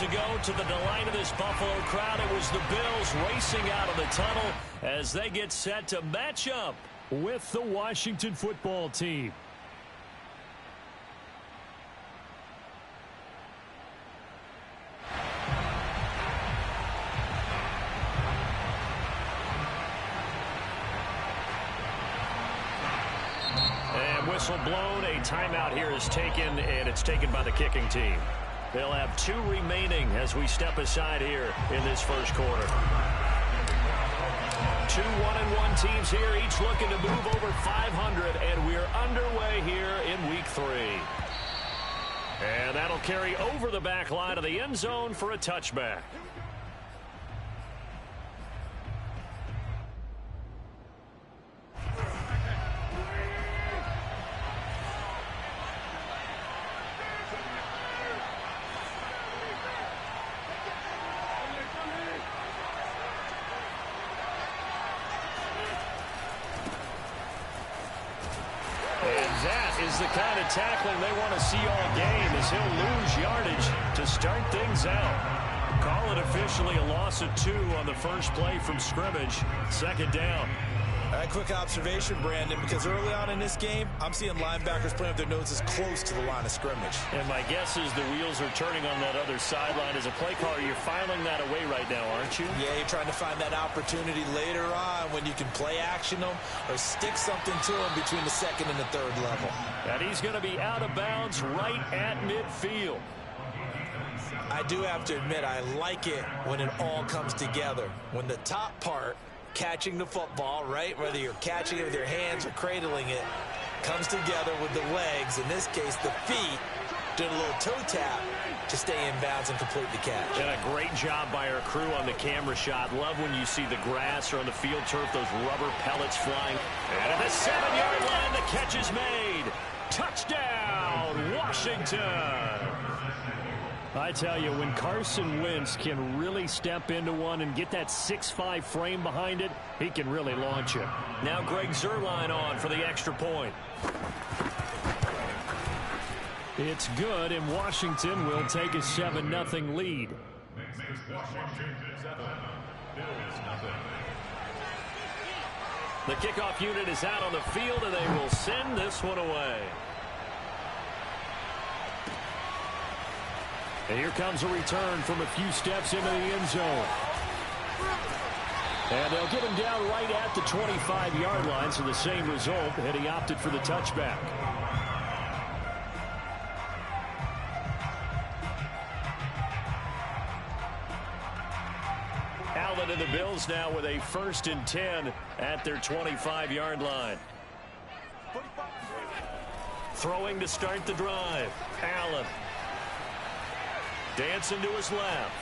Ago, to the delight of this Buffalo crowd, it was the Bills racing out of the tunnel as they get set to match up with the Washington football team. And whistle blown, a timeout here is taken, and it's taken by the kicking team. They'll have 2 remaining as we step aside here in this first quarter. 2 1-1 teams here, each looking to move over 500, and we're underway here in week 3. And that'll carry over the back line of the end zone for a touchback. Is the kind of tackling they want to see all game as he'll lose yardage to start things out. Call it officially a loss of 2 on the first play from scrimmage. Second down. A quick observation, Brandon, because early on in this game, I'm seeing linebackers playing with their noses close to the line of scrimmage. And my guess is the wheels are turning on that other sideline. As a play caller, you're filing that away right now, aren't you? Yeah, you're trying to find that opportunity later on when you can play action them or stick something to them between the second and the third level. And he's going to be out of bounds right at midfield. I do have to admit, I like it when it all comes together. When the top part, catching the football, right, whether you're catching it with your hands or cradling it, comes together with the legs, in this case the feet, did a little toe tap to stay in bounds and complete the catch. And a great job by our crew on the camera shot. Love when you see the grass or on the field turf, those rubber pellets flying. And at the 7-yard line, the catch is made. Touchdown, Washington! I tell you, when Carson Wentz can really step into one and get that 6'5" frame behind it, he can really launch it. Now Greg Zuerlein on for the extra point. It's good, and Washington will take a 7-0 lead. The kickoff unit is out on the field, and they will send this one away. And here comes a return from a few steps into the end zone. And they'll get him down right at the 25-yard line, so the same result, and he opted for the touchback. Allen and the Bills now with a 1st and 10 at their 25-yard line. Throwing to start the drive. Allen. Dancing to his left.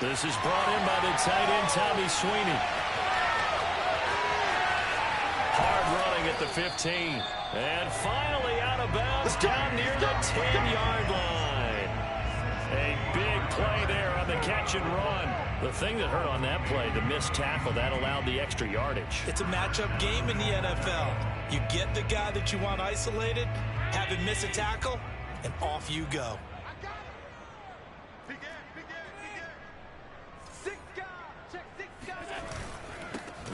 This is brought in by the tight end, Tommy Sweeney. Hard running at the 15. And finally out of bounds down near the 10-yard line. A big play there on the catch and run. The thing that hurt on that play, the missed tackle, that allowed the extra yardage. It's a matchup game in the NFL. You get the guy that you want isolated, have him miss a tackle, and off you go.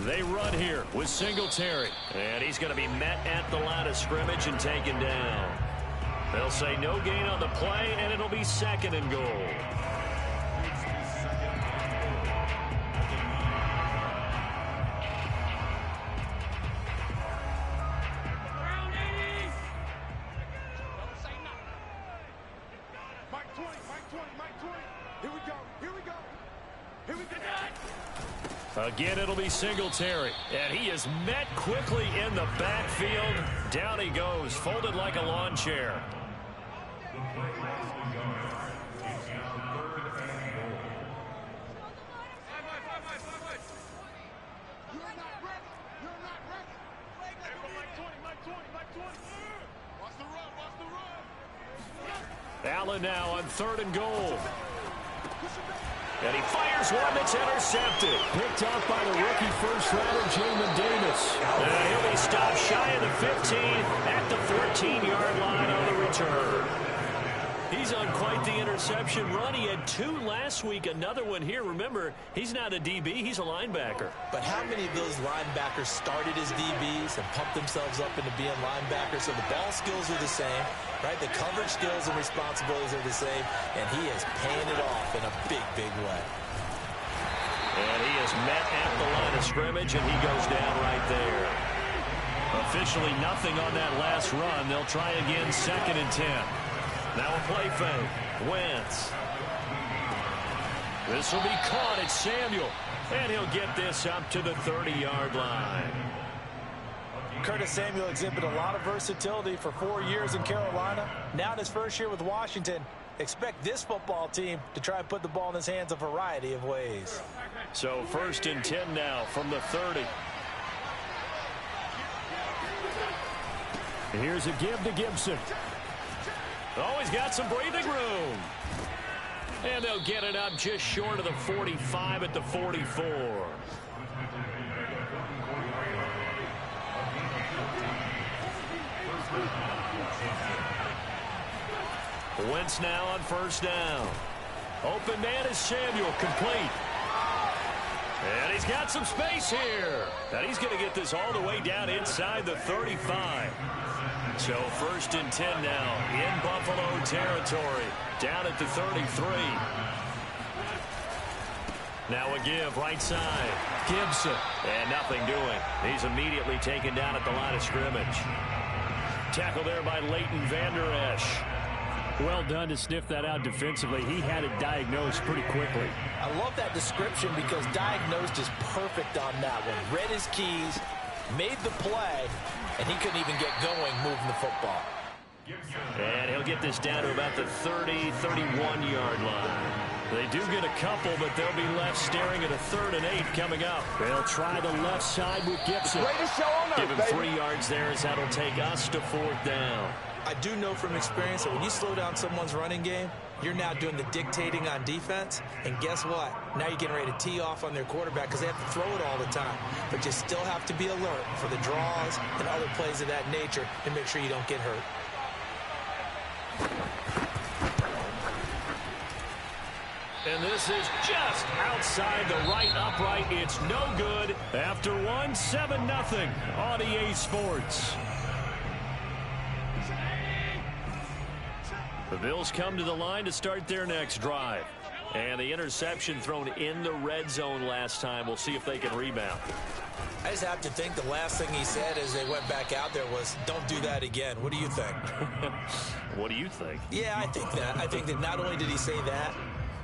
They run here with Singletary. And he's going to be met at the line of scrimmage and taken down. They'll say no gain on the play, and it'll be 2nd and goal. Again, it'll be Singletary, and he is met quickly in the backfield. Down he goes, folded like a lawn chair. Allen now on 3rd and goal. And he fires one that's intercepted. Picked off by the rookie first-rounder, Jamin Davis. And he'll be stopped shy of the 15 at the 14-yard line on the return. He's on quite the interception run. He had 2 last week, another one here. Remember, he's not a DB, he's a linebacker. But how many of those linebackers started as DBs and pumped themselves up into being linebackers? So the ball skills are the same, right? The coverage skills and responsibilities are the same, and he is paying it off in a big, big way. And he is met at the line of scrimmage, and he goes down right there. Officially nothing on that last run. They'll try again, 2nd and 10. Now a play fake. Wentz. This will be caught. It's Samuel. And he'll get this up to the 30-yard line. Curtis Samuel exhibited a lot of versatility for 4 years in Carolina. Now in his first year with Washington, expect this football team to try and put the ball in his hands a variety of ways. So 1st and 10 now from the 30. Here's a give to Gibson. Oh, he's got some breathing room. And they'll get it up just short of the 45 at the 44. Wentz now on 1st down. Open man is Samuel, complete. And he's got some space here. And he's going to get this all the way down inside the 35. So 1st and 10 now in Buffalo territory. Down at the 33. Now a give right side. Gibson. And nothing doing. He's immediately taken down at the line of scrimmage. Tackle there by Leighton Vander Esch. Well done to sniff that out defensively. He had it diagnosed pretty quickly. I love that description because diagnosed is perfect on that one. Read his keys, made the play, and he couldn't even get going moving the football. And he'll get this down to about the 30, 31-yard line. They do get a couple, but they'll be left staring at a 3rd and 8 coming up. They'll try the left side with Gibson. Give him 3 yards there as that'll take us to 4th down. I do know from experience that when you slow down someone's running game, you're now doing the dictating on defense. And guess what? Now you're getting ready to tee off on their quarterback because they have to throw it all the time. But you still have to be alert for the draws and other plays of that nature and make sure you don't get hurt. And this is just outside the right upright. It's no good. After one, 7-0 on EA Sports. The Bills come to the line to start their next drive. And the interception thrown in the red zone last time. We'll see if they can rebound. I just have to think the last thing he said as they went back out there was, don't do that again. What do you think? What do you think? Yeah, I think that. I think that not only did he say that,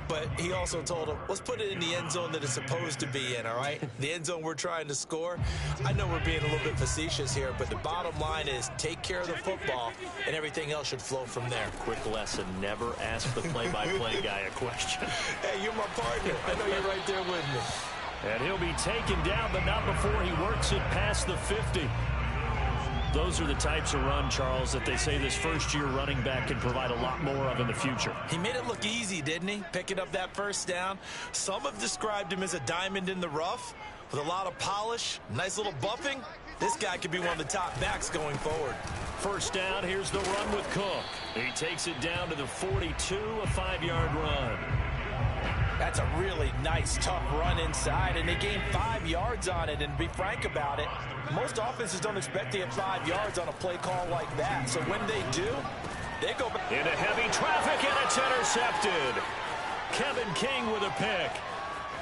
but he also told him, let's put it in the end zone that it's supposed to be in, all right? The end zone we're trying to score. I know we're being a little bit facetious here, but the bottom line is take care of the football, and everything else should flow from there. Quick lesson, never ask the play-by-play guy a question. Hey, you're my partner. I know you're right there with me. And he'll be taken down, but not before he works it past the 50. Those are the types of run, Charles, that they say this first-year running back can provide a lot more of in the future. He made it look easy, didn't he? Picking up that 1st down. Some have described him as a diamond in the rough with a lot of polish, nice little buffing. This guy could be one of the top backs going forward. 1st down, here's the run with Cook. He takes it down to the 42, a 5-yard run. That's a really nice, tough run inside, and they gained 5 yards on it. And to be frank about it, most offenses don't expect to get 5 yards on a play call like that. So when they do, they go back. Into heavy traffic, and it's intercepted. Kevin King with a pick.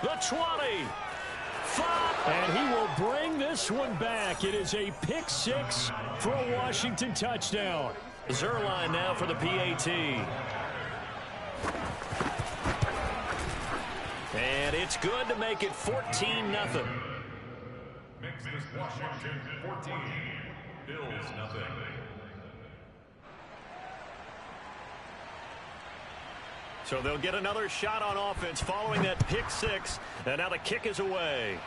The 20. 5. And he will bring this one back. It is a pick 6 for a Washington touchdown. Zerline now for the PAT. And it's good to make it 14-0. Makes this Washington 14, Bills 0. So they'll get another shot on offense following that pick 6. And now the kick is away.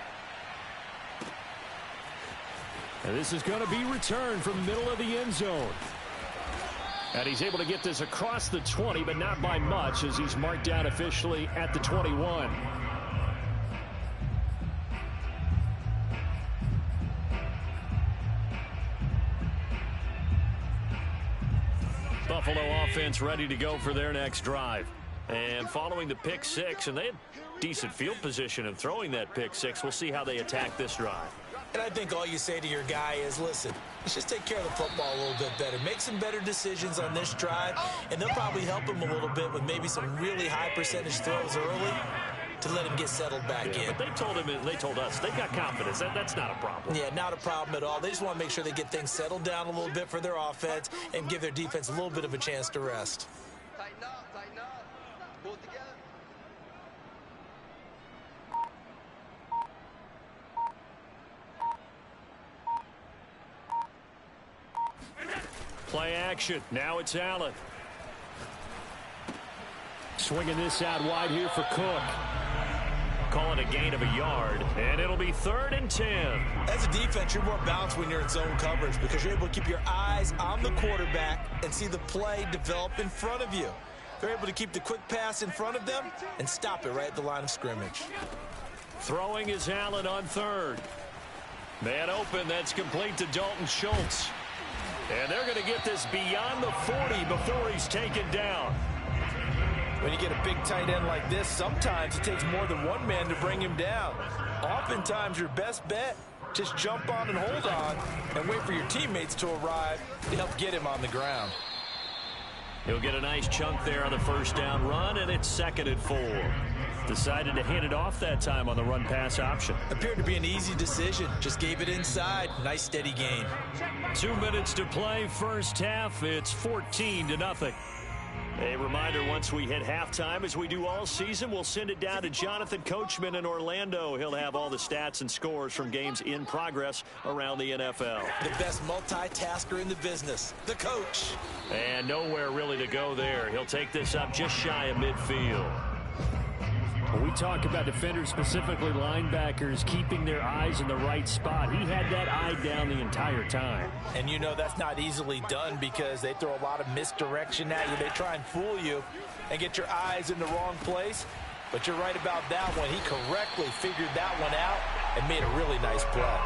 And this is going to be returned from the middle of the end zone. And he's able to get this across the 20, but not by much as he's marked down officially at the 21. Buffalo offense ready to go for their next drive. And following the pick six, and they had decent field position in throwing that pick six. We'll see how they attack this drive. And I think all you say to your guy is, listen, let's just take care of the football a little bit better. Make some better decisions on this drive, and they'll probably help him a little bit with maybe some really high percentage throws early to let him get settled back in. But they told him, and they told us, they've got confidence. That's not a problem. Yeah, not a problem at all. They just want to make sure they get things settled down a little bit for their offense and give their defense a little bit of a chance to rest. Tighten up, pull it together. Play action. Now it's Allen. Swinging this out wide here for Cook. Calling a gain of a yard, and it'll be 3rd and 10. As a defense, you're more balanced when you're in zone coverage because you're able to keep your eyes on the quarterback and see the play develop in front of you. They're able to keep the quick pass in front of them and stop it right at the line of scrimmage. Throwing is Allen on 3rd. Man open, that's complete to Dalton Schultz. And they're going to get this beyond the 40 before he's taken down. When you get a big tight end like this, sometimes it takes more than one man to bring him down. Oftentimes, your best bet, just jump on and hold on and wait for your teammates to arrive to help get him on the ground. He'll get a nice chunk there on the first down run, and it's 2nd and 4. Decided to hand it off that time on the run-pass option. Appeared to be an easy decision. Just gave it inside. Nice, steady gain. 2 minutes to play, first half. It's 14-0. A reminder, once we hit halftime, as we do all season, we'll send it down to Jonathan Coachman in Orlando. He'll have all the stats and scores from games in progress around the NFL. The best multitasker in the business, the coach. And nowhere really to go there. He'll take this up just shy of midfield. When we talk about defenders, specifically linebackers, keeping their eyes in the right spot, he had that eye down the entire time. And you know that's not easily done because they throw a lot of misdirection at you. They try and fool you and get your eyes in the wrong place. But you're right about that one. He correctly figured that one out and made a really nice play.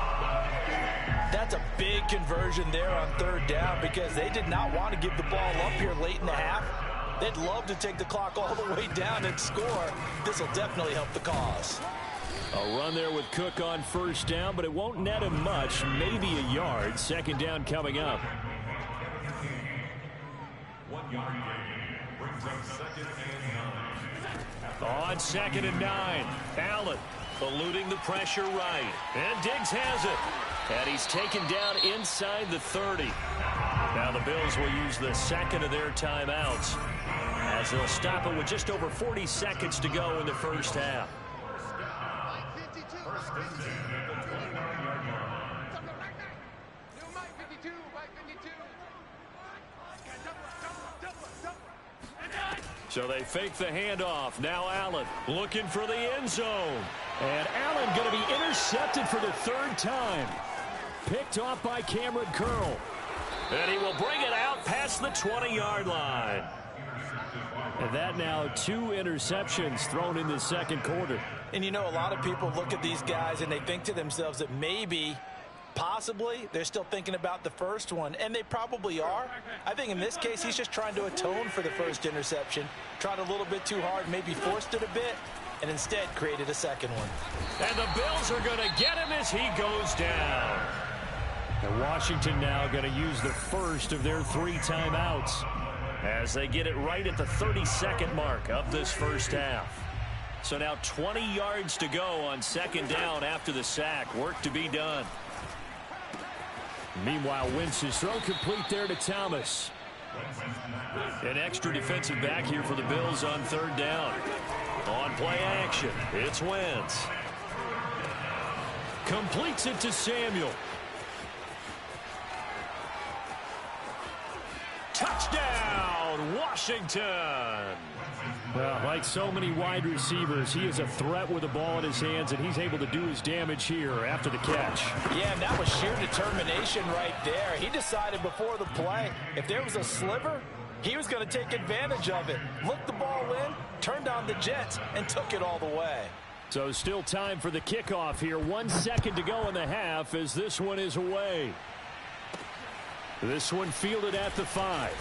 That's a big conversion there on 3rd down because they did not want to give the ball up here late in the half. They'd love to take the clock all the way down and score. This will definitely help the cause. A run there with Cook on first down, but it won't net him much, maybe a yard. 2nd down coming up. 1 yard gain brings up 2nd and 9. On 2nd and 9, Allen eluding the pressure right. And Diggs has it. And he's taken down inside the 30. Now the Bills will use the 2nd of their timeouts as they'll stop it with just over 40 seconds to go in the first half. So they fake the handoff. Now Allen looking for the end zone. And Allen going to be intercepted for the 3rd time. Picked off by Cameron Curl. And he will bring it out past the 20-yard line. And that now 2 interceptions thrown in the 2nd quarter. And you know, a lot of people look at these guys and they think to themselves that maybe, possibly, they're still thinking about the first one. And they probably are. I think in this case, he's just trying to atone for the first interception. Tried a little bit too hard, maybe forced it a bit, and instead created a 2nd one. And the Bills are going to get him as he goes down. And Washington now going to use the first of their 3 timeouts as they get it right at the 32nd mark of this first half. So now 20 yards to go on 2nd down after the sack. Work to be done. Meanwhile, Wentz's throw complete there to Thomas. An extra defensive back here for the Bills on 3rd down. On play action, it's Wentz. Completes it to Samuel. Touchdown, Washington. Well, like so many wide receivers, he is a threat with the ball in his hands, and he's able to do his damage here after the catch. Yeah, and that was sheer determination right there. He decided before the play, if there was a sliver, he was going to take advantage of it. Looked the ball in, turned on the Jets, and took it all the way. So still time for the kickoff here. 1 second to go in the half as this one is away. This one fielded at the 5.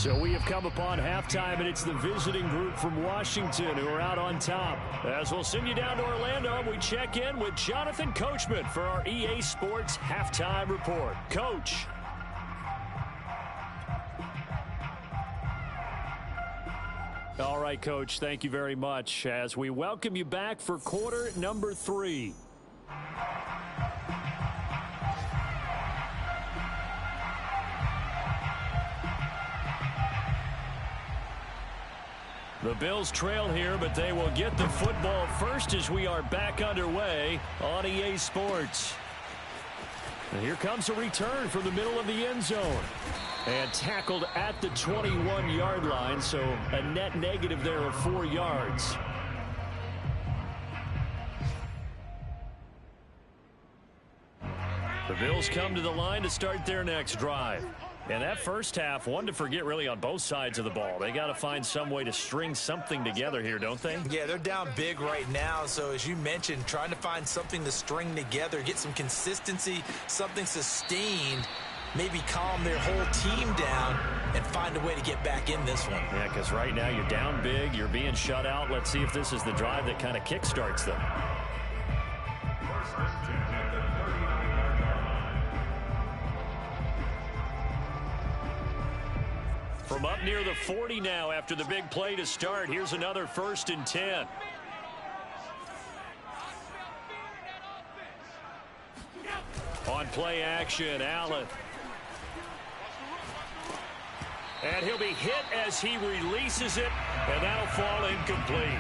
So we have come upon halftime, and it's the visiting group from Washington who are out on top. As we'll send you down to Orlando, we check in with Jonathan Coachman for our EA Sports Halftime Report. Coach. All right, Coach, thank you very much as we welcome you back for quarter number 3. The Bills trail here, but they will get the football first as we are back underway on EA Sports. And here comes a return from the middle of the end zone. And tackled at the 21-yard line, so a net negative there of 4 yards. The Bills come to the line to start their next drive. And that first half, one to forget really on both sides of the ball. They got to find some way to string something together here, don't they? Yeah, they're down big right now. So as you mentioned, trying to find something to string together, get some consistency, something sustained, maybe calm their whole team down and find a way to get back in this one. Yeah, because right now you're down big, you're being shut out. Let's see if this is the drive that kind of kickstarts them. From up near the 40 now after the big play to start. Here's another 1st and 10. On play action, Allen. And he'll be hit as he releases it, and that'll fall incomplete.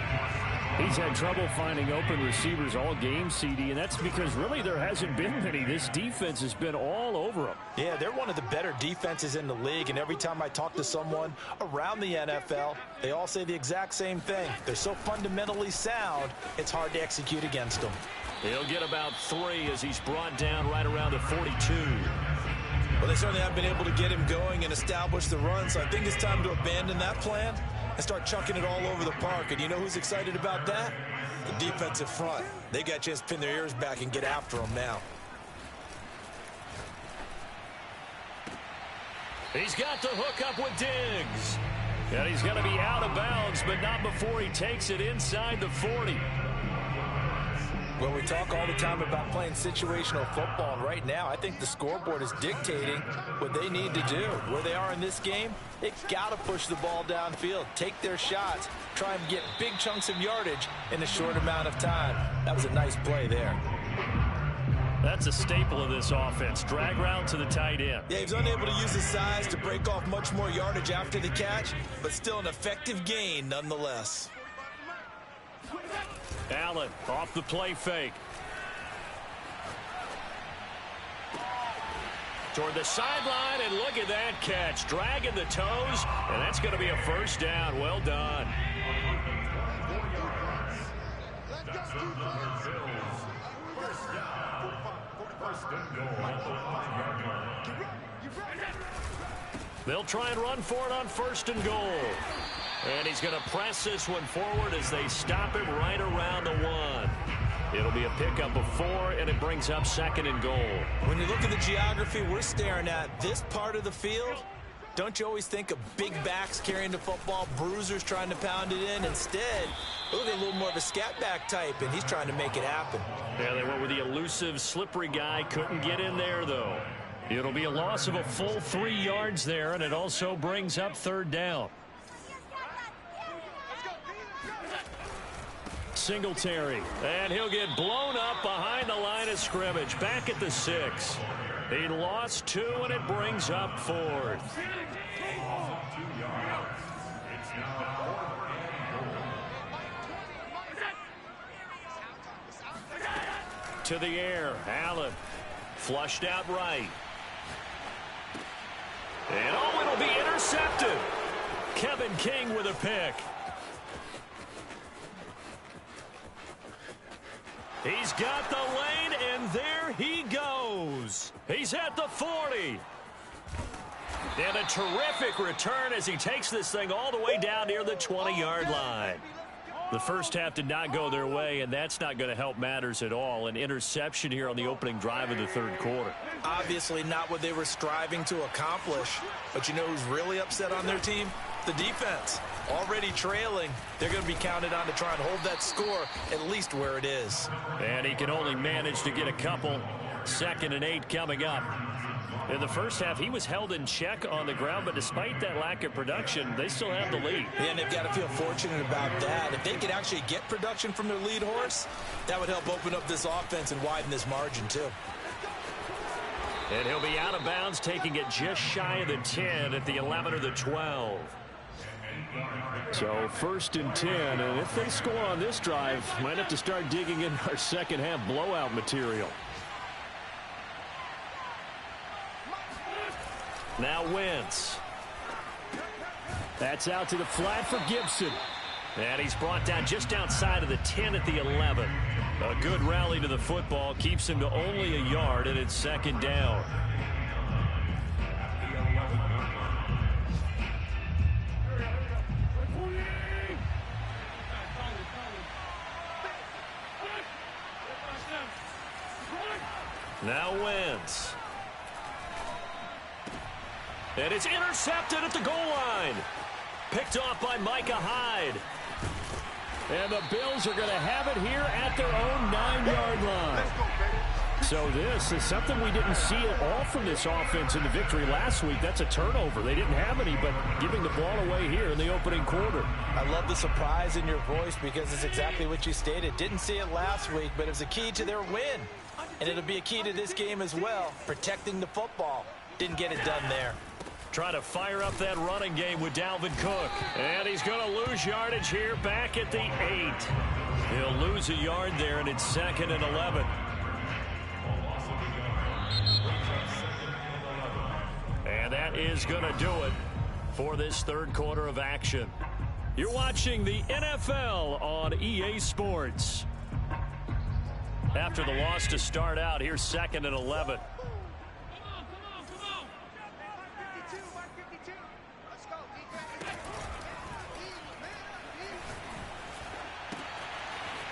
He's had trouble finding open receivers all game, CD, and that's because really there hasn't been many. This defense has been all over them. Yeah, they're one of the better defenses in the league, and every time I talk to someone around the NFL, they all say the exact same thing. They're so fundamentally sound, it's hard to execute against them. He'll get about 3 as he's brought down right around the 42. Well, they certainly have been able to get him going and establish the run, so I think it's time to abandon that plan and start chucking it all over the park. And you know who's excited about that? The defensive front. They got a chance to pin their ears back and get after him now. He's got the hook up with Diggs. And he's going to be out of bounds, but not before he takes it inside the 40. Well, we talk all the time about playing situational football, and right now I think the scoreboard is dictating what they need to do. Where they are in this game, they've got to push the ball downfield, take their shots, try and get big chunks of yardage in a short amount of time. That was a nice play there. That's a staple of this offense. Drag route to the tight end. Yeah, he's unable to use his size to break off much more yardage after the catch, but still an effective gain nonetheless. Allen off the play fake. Toward the sideline, and look at that catch. Dragging the toes, and that's going to be a 1st down. Well done. They'll try and run for it on 1st and goal. And he's going to press this one forward as they stop him right around the 1. It'll be a pickup of 4, and it brings up 2nd and goal. When you look at the geography we're staring at, this part of the field, don't you always think of big backs carrying the football, bruisers trying to pound it in? Instead, look at a little more of a scat back type, and he's trying to make it happen. Yeah, they went with the elusive, slippery guy. Couldn't get in there, though. It'll be a loss of a full 3 yards there, and it also brings up 3rd down. Singletary, and he'll get blown up behind the line of scrimmage, back at the 6. He lost 2, and it brings up 4th. To the air, Allen, flushed out right. And oh, it'll be intercepted. Kevin King with a pick. He's got the lane, and there he goes. He's at the 40. And a terrific return as he takes this thing all the way down near the 20-yard line. The first half did not go their way, and that's not going to help matters at all. An interception here on the opening drive of the third quarter. Obviously not what they were striving to accomplish. But you know who's really upset on their team? The defense. Already trailing. They're going to be counted on to try and hold that score at least where it is. And he can only manage to get a couple. 2nd and 8 coming up. In the first half, he was held in check on the ground, but despite that lack of production, they still have the lead. And they've got to feel fortunate about that. If they could actually get production from their lead horse, that would help open up this offense and widen this margin too. And he'll be out of bounds, taking it just shy of the 10 at the 11 or the 12. So 1st and 10, and if they score on this drive, might have to start digging in our second half blowout material. Now Wentz. That's out to the flat for Gibson. And he's brought down just outside of the 10 at the 11. A good rally to the football keeps him to only a yard, and it's 2nd down. Now Wentz. And it's intercepted at the goal line. Picked off by Micah Hyde. And the Bills are going to have it here at their own 9-yard line. So this is something we didn't see at all from this offense in the victory last week. That's a turnover. They didn't have any, but giving the ball away here in the opening quarter. I love the surprise in your voice because it's exactly what you stated. Didn't see it last week, but it was a key to their win. And it'll be a key to this game as well, protecting the football. Didn't get it done there. Trying to fire up that running game with Dalvin Cook. And he's going to lose yardage here back at the 8. He'll lose a yard there, and it's 2nd and 11. And that is going to do it for this third quarter of action. You're watching the NFL on EA Sports. After the loss to start out, here's 2nd and 11.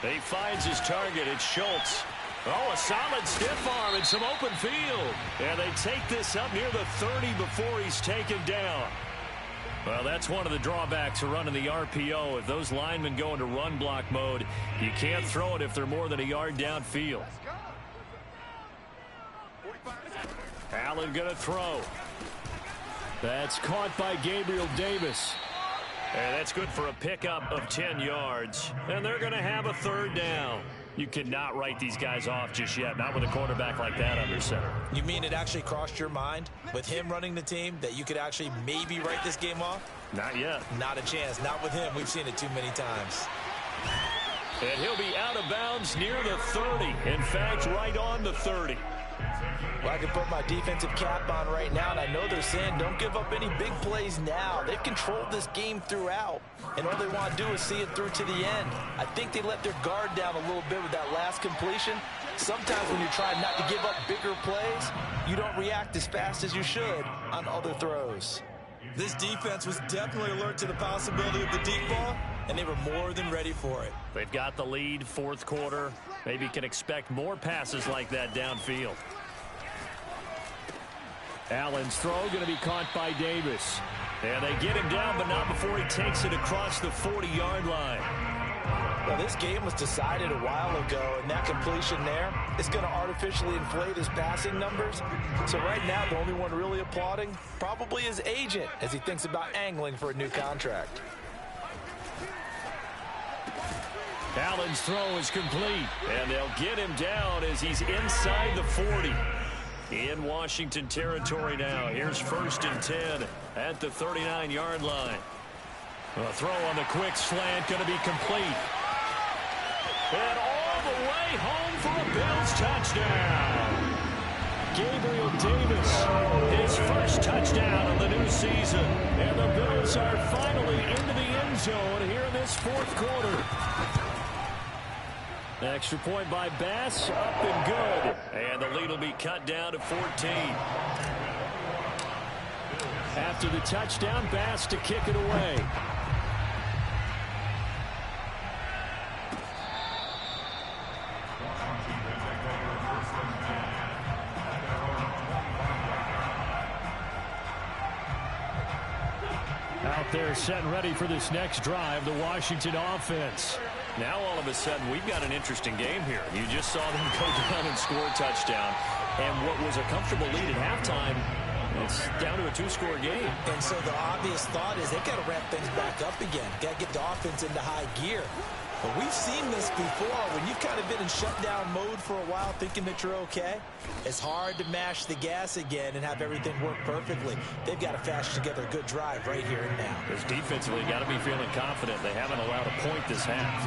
He finds his target. It's Schultz. Oh, a solid stiff arm and some open field. And they take this up near the 30 before he's taken down. Well, that's one of the drawbacks of running the RPO. If those linemen go into run block mode, you can't throw it if they're more than a yard downfield. Allen going to throw. That's caught by Gabriel Davis. And that's good for a pickup of 10 yards. And they're going to have a 3rd down. You cannot write these guys off just yet, not with a quarterback like that under center. You mean it actually crossed your mind with him running the team that you could actually maybe write this game off? Not yet. Not a chance. Not with him. We've seen it too many times. And he'll be out of bounds near the 30. In fact, right on the 30. Well, I can put my defensive cap on right now, and I know they're saying don't give up any big plays now. They've controlled this game throughout, and all they want to do is see it through to the end. I think they let their guard down a little bit with that last completion. Sometimes when you're trying not to give up bigger plays, you don't react as fast as you should on other throws. This defense was definitely alert to the possibility of the deep ball, and they were more than ready for it. They've got the lead, 4th quarter. Maybe can expect more passes like that downfield. Allen's throw going to be caught by Davis. And they get him down, but not before he takes it across the 40-yard line. Well, this game was decided a while ago, and that completion there is going to artificially inflate his passing numbers. So right now, the only one really applauding probably his agent as he thinks about angling for a new contract. Allen's throw is complete, and they'll get him down as he's inside the 40. In Washington territory now. Here's 1st and 10 at the 39-yard line. A throw on the quick slant going to be complete. And all the way home for a Bills touchdown. Gabriel Davis, his first touchdown of the new season. And the Bills are finally into the end zone here in this 4th quarter. Extra point by Bass, up and good. And the lead will be cut down to 14. After the touchdown, Bass to kick it away. they're set and ready for this next drive, the Washington offense. Now all of a sudden we've got an interesting game here. You just saw them go down and score a touchdown. And what was a comfortable lead at halftime, it's down to a two-score game. And so the obvious thought is they've got to ramp things back up again. Got to get the offense into high gear. But we've seen this before. When you've kind of been in shutdown mode for a while thinking that you're okay, it's hard to mash the gas again and have everything work perfectly. They've got to fashion together a good drive right here and now. Because defensively, got to be feeling confident. They haven't allowed a point this half.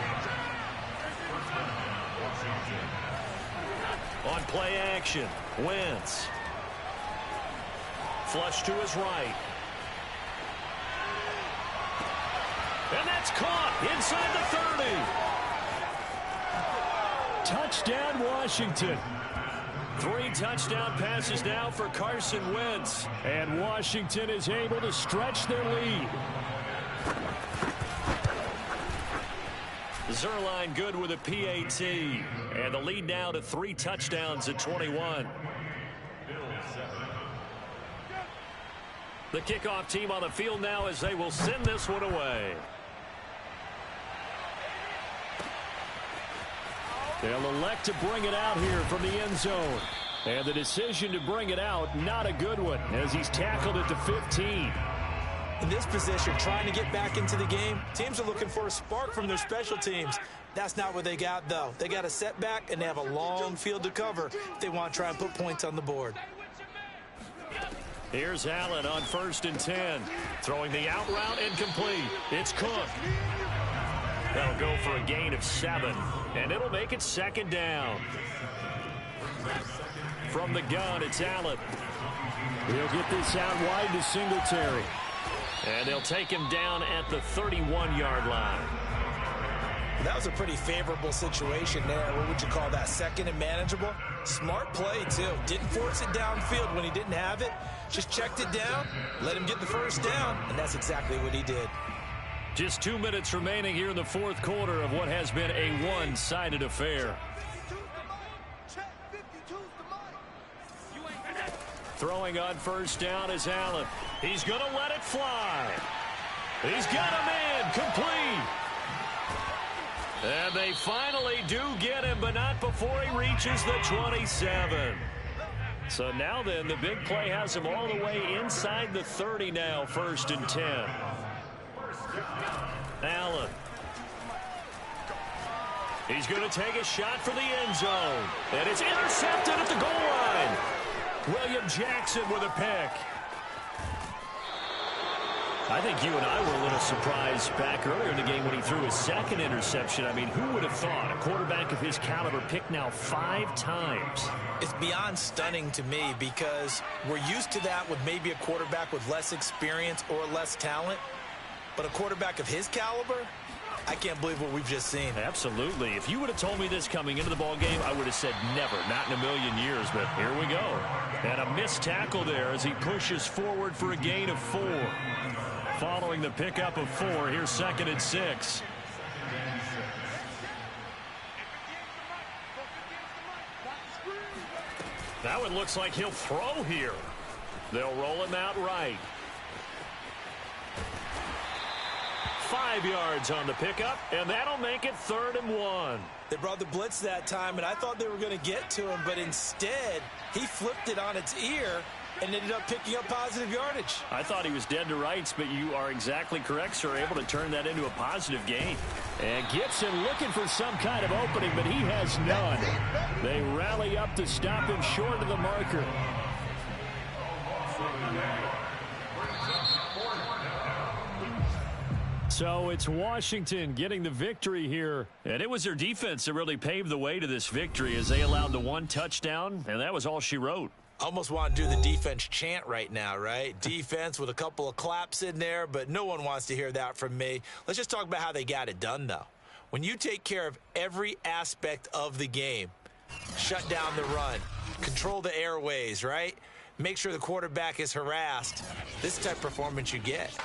On play action, Wentz. Flush to his right. And that's caught inside the 30. Touchdown, Washington. 3 touchdown passes now for Carson Wentz. And Washington is able to stretch their lead. Zerline good with a PAT. And the lead now to 3 touchdowns at 21. The kickoff team on the field now as they will send this one away. They'll elect to bring it out here from the end zone. And the decision to bring it out, not a good one, as he's tackled at the 15. In this position, trying to get back into the game, teams are looking for a spark from their special teams. That's not what they got, though. They got a setback, and they have a long field to cover if they want to try and put points on the board. Here's Allen on 1st and 10. Throwing the out route incomplete. It's Cook. They'll go for a gain of 7, and it'll make it 2nd down. From the gun, it's Allen. He'll get this out wide to Singletary. And they'll take him down at the 31-yard line. That was a pretty favorable situation there. What would you call that? 2nd and manageable? Smart play, too. Didn't force it downfield when he didn't have it. Just checked it down, let him get the first down, and that's exactly what he did. Just 2 minutes remaining here in the 4th quarter of what has been a one-sided affair. Throwing on 1st down is Allen. He's going to let it fly. He's got him in, complete. And they finally do get him, but not before he reaches the 27. So now then, the big play has him all the way inside the 30 now, 1st and 10. Allen. He's going to take a shot for the end zone. And it's intercepted at the goal line. William Jackson with a pick. I think you and I were a little surprised back earlier in the game when he threw his 2nd interception. I mean, who would have thought a quarterback of his caliber picked now 5 times? It's beyond stunning to me because we're used to that with maybe a quarterback with less experience or less talent. But a quarterback of his caliber, I can't believe what we've just seen. Absolutely. If you would have told me this coming into the ball game, I would have said never, not in a million years. But here we go. And a missed tackle there as he pushes forward for a gain of 4. Following the pickup of 4, here's 2nd and 6. That one looks like he'll throw here. They'll roll him out right. 5 yards on the pickup, and that'll make it 3rd and 1. They brought the blitz that time, and I thought they were going to get to him, but instead, he flipped it on its ear and ended up picking up positive yardage. I thought he was dead to rights, but you are exactly correct, sir. Able to turn that into a positive gain. And Gibson looking for some kind of opening, but he has none. They rally up to stop him short of the marker. So it's Washington getting the victory here. And it was their defense that really paved the way to this victory as they allowed the 1 touchdown, and that was all she wrote. Almost want to do the defense chant right now, right? Defense with a couple of claps in there, but no one wants to hear that from me. Let's just talk about how they got it done, though. When you take care of every aspect of the game, shut down the run, control the airways, right? Make sure the quarterback is harassed. This type of performance you get.